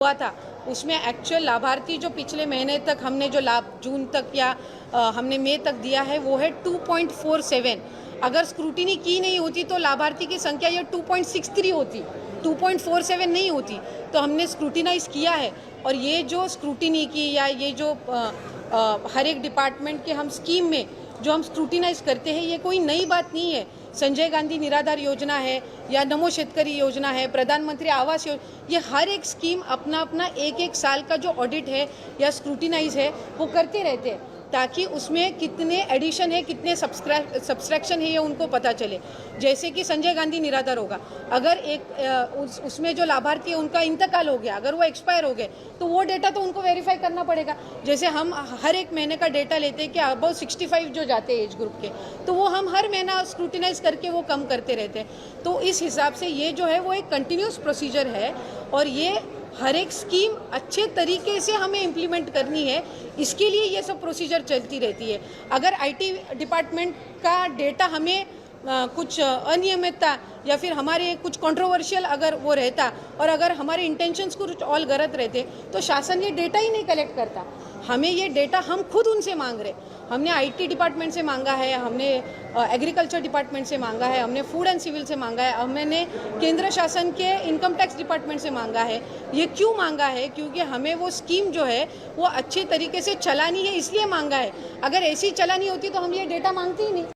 हुआ था उसमें एक्चुअल लाभार्थी जो पिछले महीने तक हमने जो लाभ जून तक या हमने मई तक दिया है वो है 2.47। अगर स्क्रूटिनी की नहीं होती तो लाभार्थी की संख्या ये 2.63 होती, 2.47 नहीं होती। तो हमने स्क्रूटिनाइज किया है और ये जो स्क्रूटिनी की या ये जो हर एक डिपार्टमेंट के हम स्कीम में जो हम स्क्रूटिनाइज करते हैं ये कोई नई बात नहीं है। संजय गांधी निराधार योजना है या नमो शेतकरी योजना है, प्रधानमंत्री आवास योजना, ये हर एक स्कीम अपना अपना एक एक साल का जो ऑडिट है या स्क्रूटिनाइज है वो करते रहते हैं ताकि उसमें कितने एडिशन है, कितने सब्सट्रैक्शन है ये उनको पता चले। जैसे कि संजय गांधी निराधार होगा, अगर उसमें जो लाभार्थी है उनका इंतकाल हो गया, अगर वो एक्सपायर हो गए तो वो डेटा तो उनको वेरीफाई करना पड़ेगा। जैसे हम हर एक महीने का डेटा लेते हैं कि अबाउट 65 जो जाते हैं एज ग्रुप के, तो वो हम हर महीना स्क्रूटिनाइज करके वो कम करते रहते हैं। तो इस हिसाब से ये जो है वो एक कंटिन्यूस प्रोसीजर है और ये हर एक स्कीम अच्छे तरीके से हमें इम्प्लीमेंट करनी है, इसके लिए ये सब प्रोसीजर चलती रहती है। अगर आईटी डिपार्टमेंट का डेटा हमें कुछ अनियमितता या फिर हमारे कुछ कंट्रोवर्शियल अगर वो रहता और अगर हमारे इंटेंशंस कुछ ऑल गलत रहते तो शासन ये डेटा ही नहीं कलेक्ट करता। हमें ये डेटा हम खुद उनसे मांग रहे, हमने आईटी डिपार्टमेंट से मांगा है, हमने एग्रीकल्चर डिपार्टमेंट से मांगा है, हमने फूड एंड सिविल से मांगा है, हमने केंद्र शासन के इनकम टैक्स डिपार्टमेंट से मांगा है। ये क्यों मांगा है? क्योंकि हमें वो स्कीम जो है वो अच्छे तरीके से चलानी है, इसलिए मांगा है। अगर ऐसी चलानी होती तो हम ये डेटा मांगते ही नहीं।